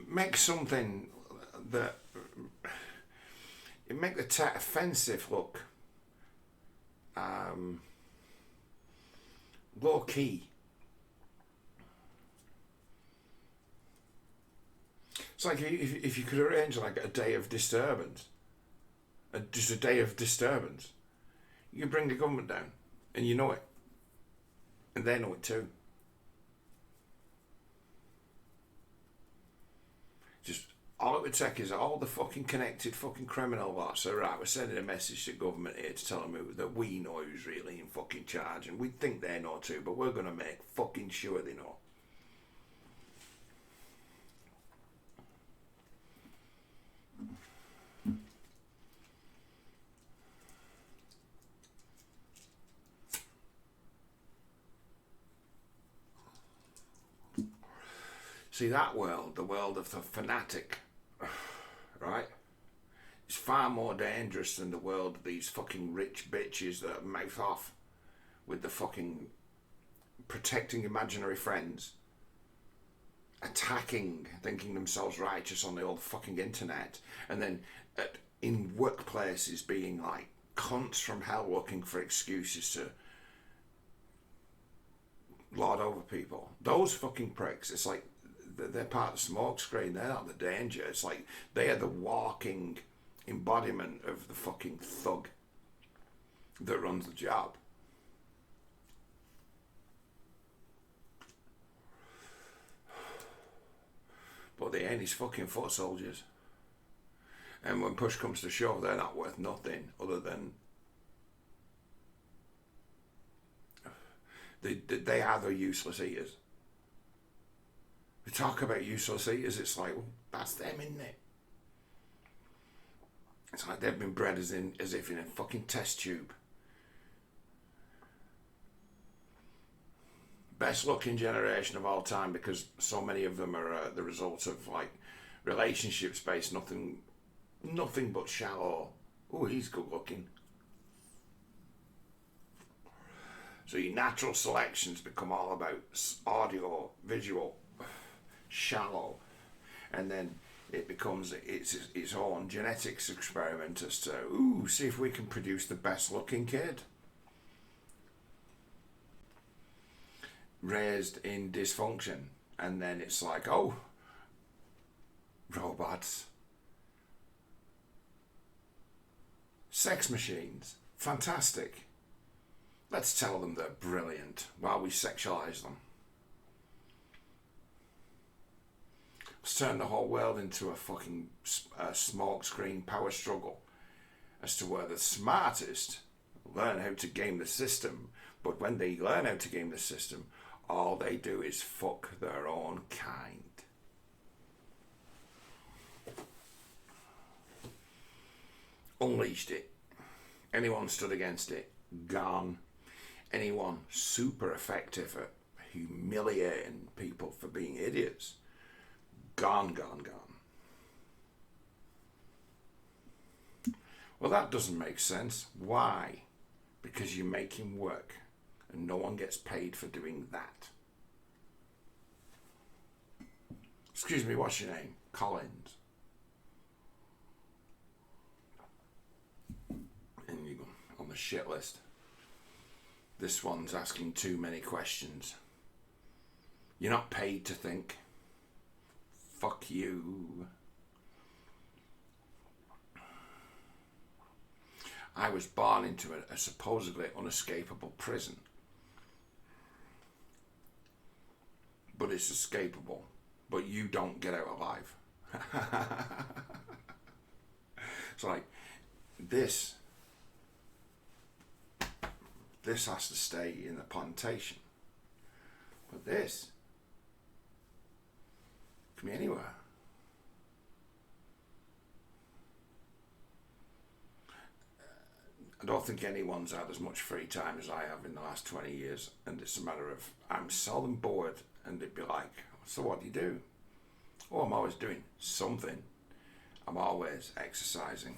make something that make the tech offensive look low key. It's like if you could arrange like a day of disturbance, just a day of disturbance, you can bring the government down, and you know it, and they know it too. Just all it would take is all the fucking connected fucking criminal lots. So right, we're sending a message to government here to tell them that we know who's really in fucking charge, and we think they know too, but we're gonna make fucking sure they know. See, that world, the world of the fanatic, right? It's far more dangerous than the world of these fucking rich bitches that mouth off with the fucking protecting imaginary friends, attacking, thinking themselves righteous on the old fucking internet, and then in workplaces being like cunts from hell looking for excuses to lord over people. Those fucking pricks, it's like they're part of the smoke screen. They're not the danger. It's like they are the walking embodiment of the fucking thug that runs the job. But they ain't his fucking foot soldiers. And when push comes to shove, they're not worth nothing other than they are the useless eaters. We talk about useless eaters, it's like, well, that's them, isn't it? It's like they've been bred as if in a fucking test tube. Best looking generation of all time, because so many of them are the result of like relationships based, nothing but shallow. Oh, he's good looking. So your natural selections become all about audio, visual, shallow, and then it becomes its own genetics experiment as to see if we can produce the best looking kid. Raised in dysfunction, and then it's like, oh, robots, sex machines, fantastic. Let's tell them they're brilliant while we sexualize them. Let's turn the whole world into a fucking smoke screen power struggle as to where the smartest learn how to game the system, but when they learn how to game the system, all they do is fuck their own kind. Unleashed it. Anyone stood against it, gone. Anyone super effective at humiliating people for being idiots, gone. Well, that doesn't make sense. Why? Because you make him work, and no one gets paid for doing that. Excuse me, what's your name? Collins. And you go on the shit list. This one's asking too many questions. You're not paid to think. Fuck you. I was born into a supposedly unescapable prison. But it's escapable. But you don't get out alive. It's like, this has to stay in the plantation. But this can be anywhere. I don't think anyone's had as much free time as I have in the last 20 years. And it's a matter of, I'm seldom bored. And it'd be like, so what do you do? Oh, I'm always doing something. I'm always exercising.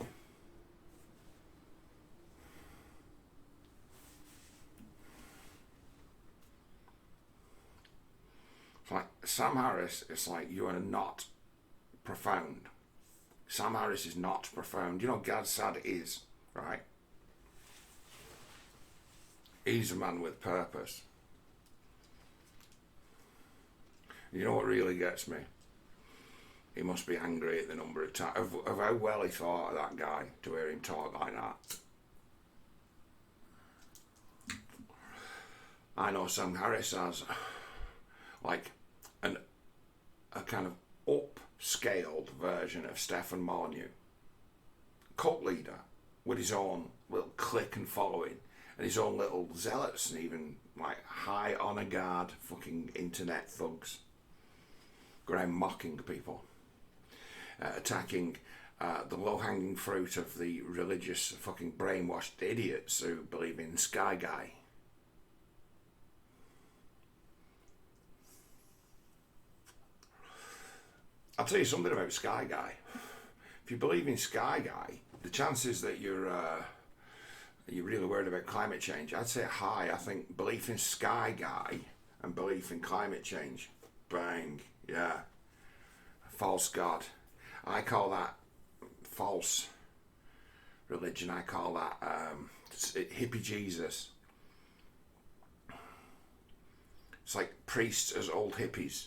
It's like Sam Harris, it's like, you are not profound. Sam Harris is not profound. You know, Gad Saad is, right? He's a man with purpose. You know what really gets me? He must be angry at the number of times, of how well he thought of that guy to hear him talk like that. I know Sam Harris has like a kind of upscaled version of Stefan Molyneux. Cult leader with his own little clique and following and his own little zealots and even like high honor guard fucking internet thugs. Go around mocking people. Attacking the low-hanging fruit of the religious fucking brainwashed idiots who believe in Sky Guy. tell you something about Sky Guy. If you believe in Sky Guy, the chances that you're really worried about climate change, I'd say high. I think belief in Sky Guy and belief in climate change, bang, yeah. False God. I call that false religion. I call that hippie Jesus. It's like priests as old hippies,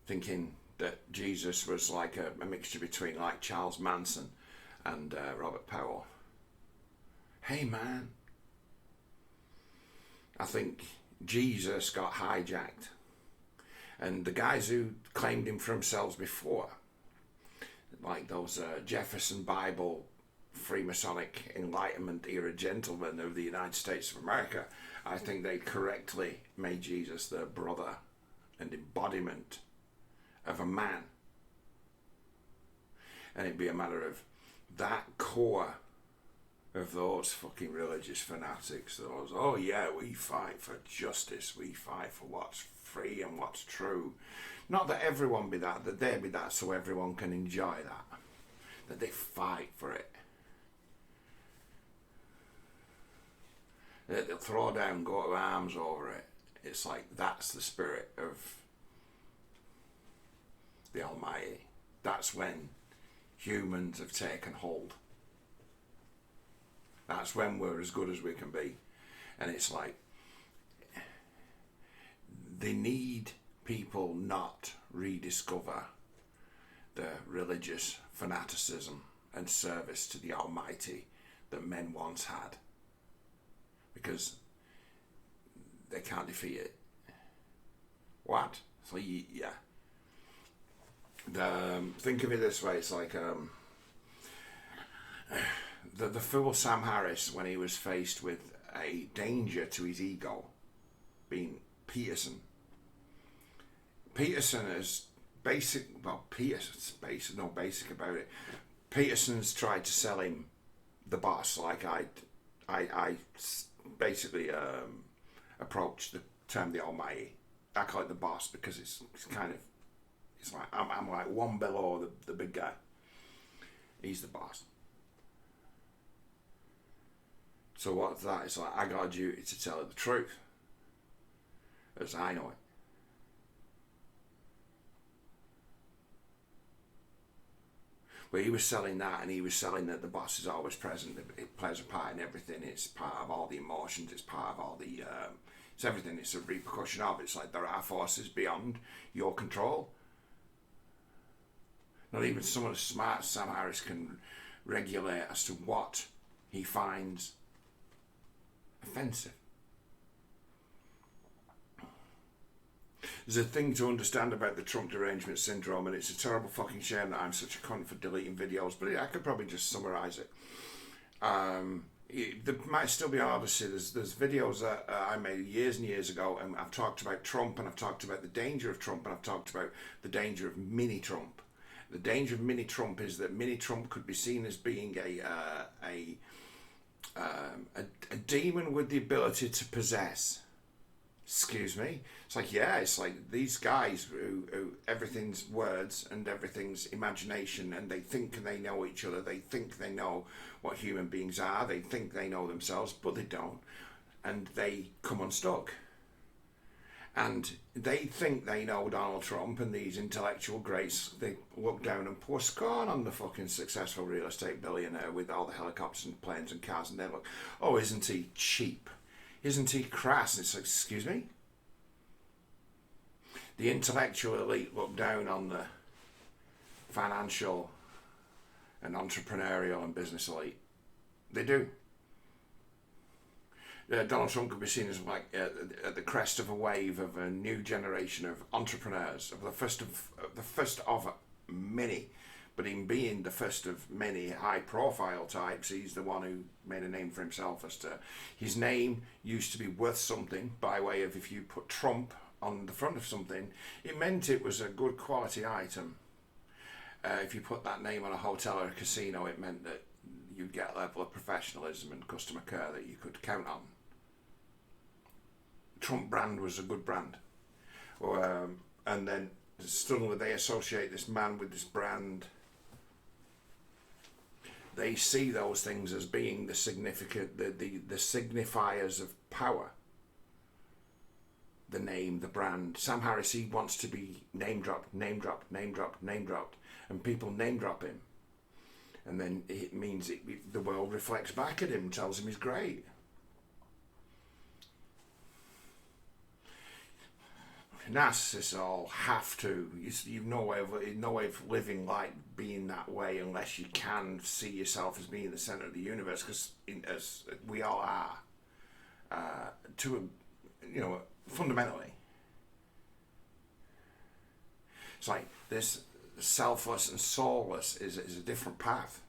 thinking that Jesus was like a mixture between like Charles Manson and Robert Powell. Hey man, I think Jesus got hijacked, and the guys who claimed him for themselves before, like those Jefferson Bible Freemasonic Enlightenment era gentlemen of the United States of America, I think they correctly made Jesus the brother and embodiment of a man. And it'd be a matter of that core of those fucking religious fanatics, those, oh yeah, we fight for justice, we fight for what's free and what's true. Not that everyone be that they be that so everyone can enjoy that they fight for it. They'll throw down, go to arms over it. It's like that's the spirit of the Almighty. That's when humans have taken hold. That's when we're as good as we can be. And it's like they need people not rediscover the religious fanaticism and service to the Almighty that men once had, because they can't defeat it. What? So yeah. Think of it this way. It's like the fool Sam Harris, when he was faced with a danger to his ego, being Peterson. Peterson is basic. Well, Peterson's basic. No basic about it. Peterson's tried to sell him the boss. Like I basically approached the term the Almighty. I call it the boss because it's kind of, it's like I'm like one below the big guy. He's the boss. So what's that? It's like I got a duty to tell her the truth as I know it. But he was selling that, and he was selling that the boss is always present. It plays a part in everything. It's part of all the emotions. It's part of all the. It's everything. It's a repercussion of. It's like there are forces beyond your control. Not even someone as smart as Sam Harris can regulate as to what he finds offensive. There's a thing to understand about the Trump derangement syndrome, and it's a terrible fucking shame that I'm such a cunt for deleting videos, but I could probably just summarise it. There might still be an odyssey. There's videos that I made years and years ago, and I've talked about Trump, and I've talked about the danger of Trump, and I've talked about the danger of mini-Trump. The danger of mini-Trump is that mini-Trump could be seen as being a demon with the ability to possess. Excuse me. It's like, yeah, it's like these guys who everything's words and everything's imagination, and they think they know each other. They think they know what human beings are. They think they know themselves, but they don't. And they come unstuck. And they think they know Donald Trump and these intellectual greats. They look down and pour scorn on the fucking successful real estate billionaire with all the helicopters and planes and cars, and they look, oh, isn't he cheap? Isn't he crass? And it's like, excuse me? The intellectual elite look down on the financial and entrepreneurial and business elite. They do. Donald Trump could be seen as like at the crest of a wave of a new generation of entrepreneurs, of the first of many. But in being the first of many high-profile types, he's the one who made a name for himself. As to his name used to be worth something by way of, if you put Trump on the front of something, it meant it was a good quality item. If you put that name on a hotel or a casino, it meant that you'd get a level of professionalism and customer care that you could count on. Trump brand was a good brand. And then suddenly they associate this man with this brand. They see those things as being the significant, the signifiers of power. The name, the brand. Sam Harris, he wants to be name dropped, name dropped, name dropped, name dropped, and people name drop him. And then it means the world reflects back at him and tells him he's great. Narcissists all have to. You've no way of living like being that way unless you can see yourself as being the center of the universe, because as we all are, fundamentally. It's like this selfless and soulless is a different path.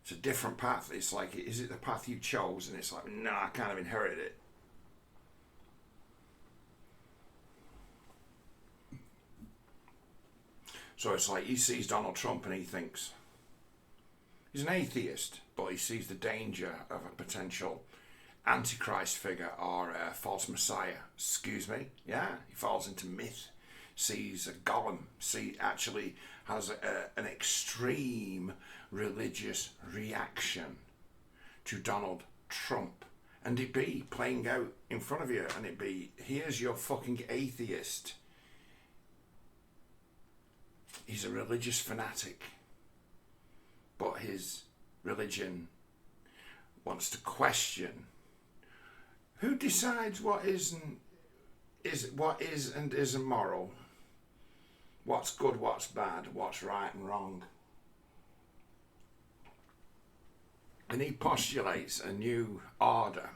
It's a different path. It's like, is it the path you chose? And it's like, no, I kind of inherited it. So it's like he sees Donald Trump and he thinks he's an atheist, but he sees the danger of a potential antichrist figure or a false messiah. Excuse me. Yeah, he falls into myth. Sees a golem. Actually has an extreme religious reaction to Donald Trump, and it be playing out in front of you, and it be, here's your fucking atheist. He's a religious fanatic, but his religion wants to question who decides what is and isn't moral, what's good, what's bad, what's right and wrong. And he postulates a new order,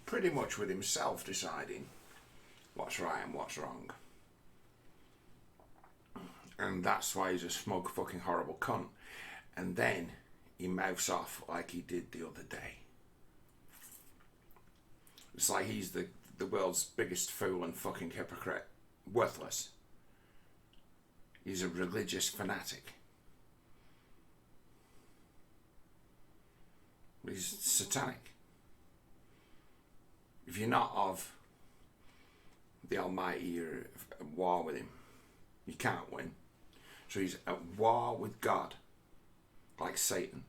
pretty much with himself deciding what's right and what's wrong. And that's why he's a smug, fucking horrible cunt. And then he mouths off like he did the other day. It's like he's the world's biggest fool and fucking hypocrite. Worthless. He's a religious fanatic. He's satanic. If you're not of the Almighty, you're at war with him. You can't win. So he's at war with God, like Satan.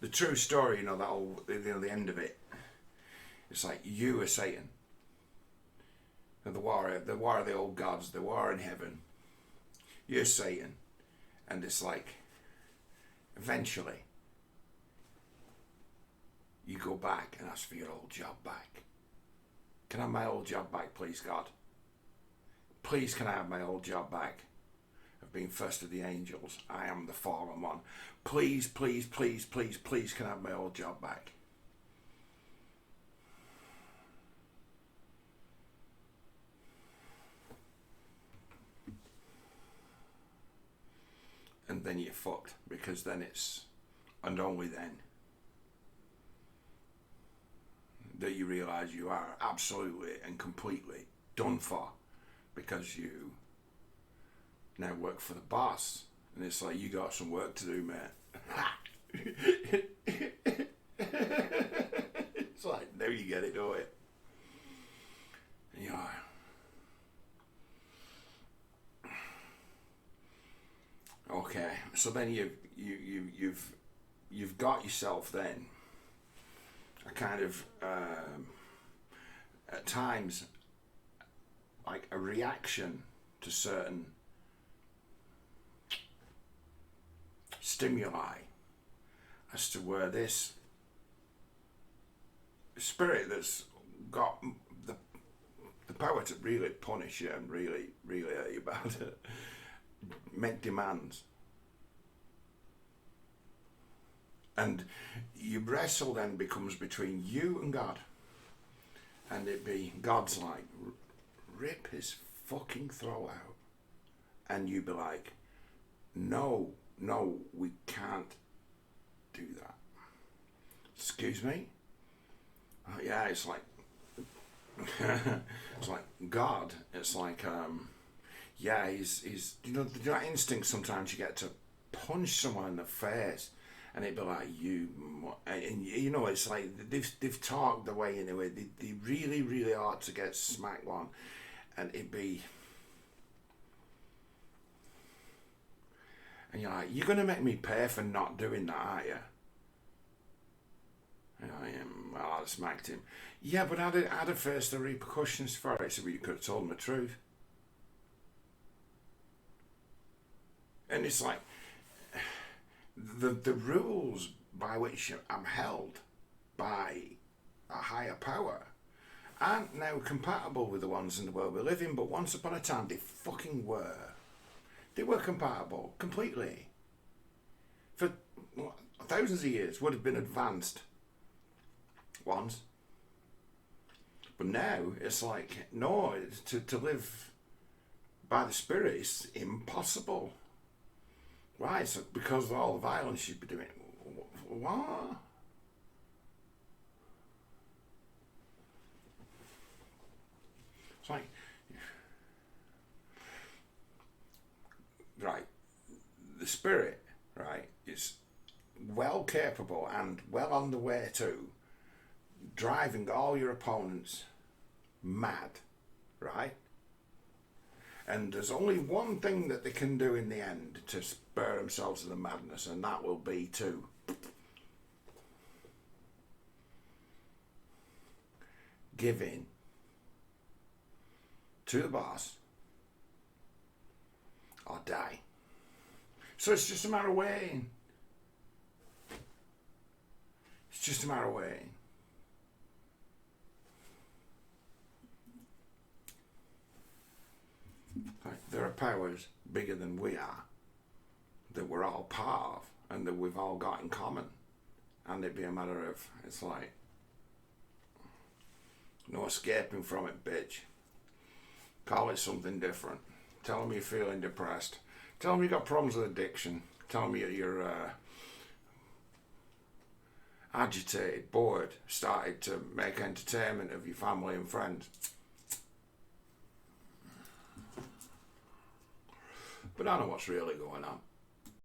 The true story, the end of it, it's like you are Satan. And the war of the old gods, the war in heaven. You're Satan. And it's like, eventually, you go back and ask for your old job back. Can I have my old job back, please, God? Please, can I have my old job back of being first of the angels? I am the fallen one. Please, please, please, please, please, can I have my old job back? And then you're fucked, because then it's, and only then, that you realise you are absolutely and completely done for, because you now work for the boss, and it's like, you got some work to do, mate. It's like, now you get it, don't it? Yeah. Okay, so then you've got yourself then a kind of at times like a reaction to certain stimuli as to where this spirit that's got the power to really punish you and really hurt you about it, make demands. And your wrestle then becomes between you and God. And it be, God's like, rip his fucking throat out. And you be like, no, we can't do that. Excuse me? Yeah, it's like, it's like God. It's like, yeah, he's that instinct sometimes you get to punch someone in the face And it'd be like, and you know, it's like they've talked the way in a way they really, really ought to get smacked one, and it'd be, and you're like, you're gonna make me pay for not doing that, aren't you? And well, I'd have smacked him. Yeah, but I'd have faced the repercussions for it, so you could have told him the truth. And it's like, the rules by which I'm held by a higher power aren't now compatible with the ones in the world we live in, but once upon a time they fucking were. They were compatible completely. For thousands of years would have been advanced ones. But now it's like, no, to live by the Spirit is impossible. Right, so because of all the violence you'd be doing. What? It's like, right, the Spirit, right, is well capable and well on the way to driving all your opponents mad, right? And there's only one thing that they can do in the end to spur themselves to the madness, and that will be to give in to the boss or die. So it's just a matter of waiting. It's just a matter of waiting. There are powers bigger than we are that we're all part of and that we've all got in common. And it'd be a matter of, it's like, no escaping from it, bitch. Call it something different. Tell them you're feeling depressed. Tell them you got problems with addiction. Tell them you're agitated, bored, started to make entertainment of your family and friends. But I know what's really going on.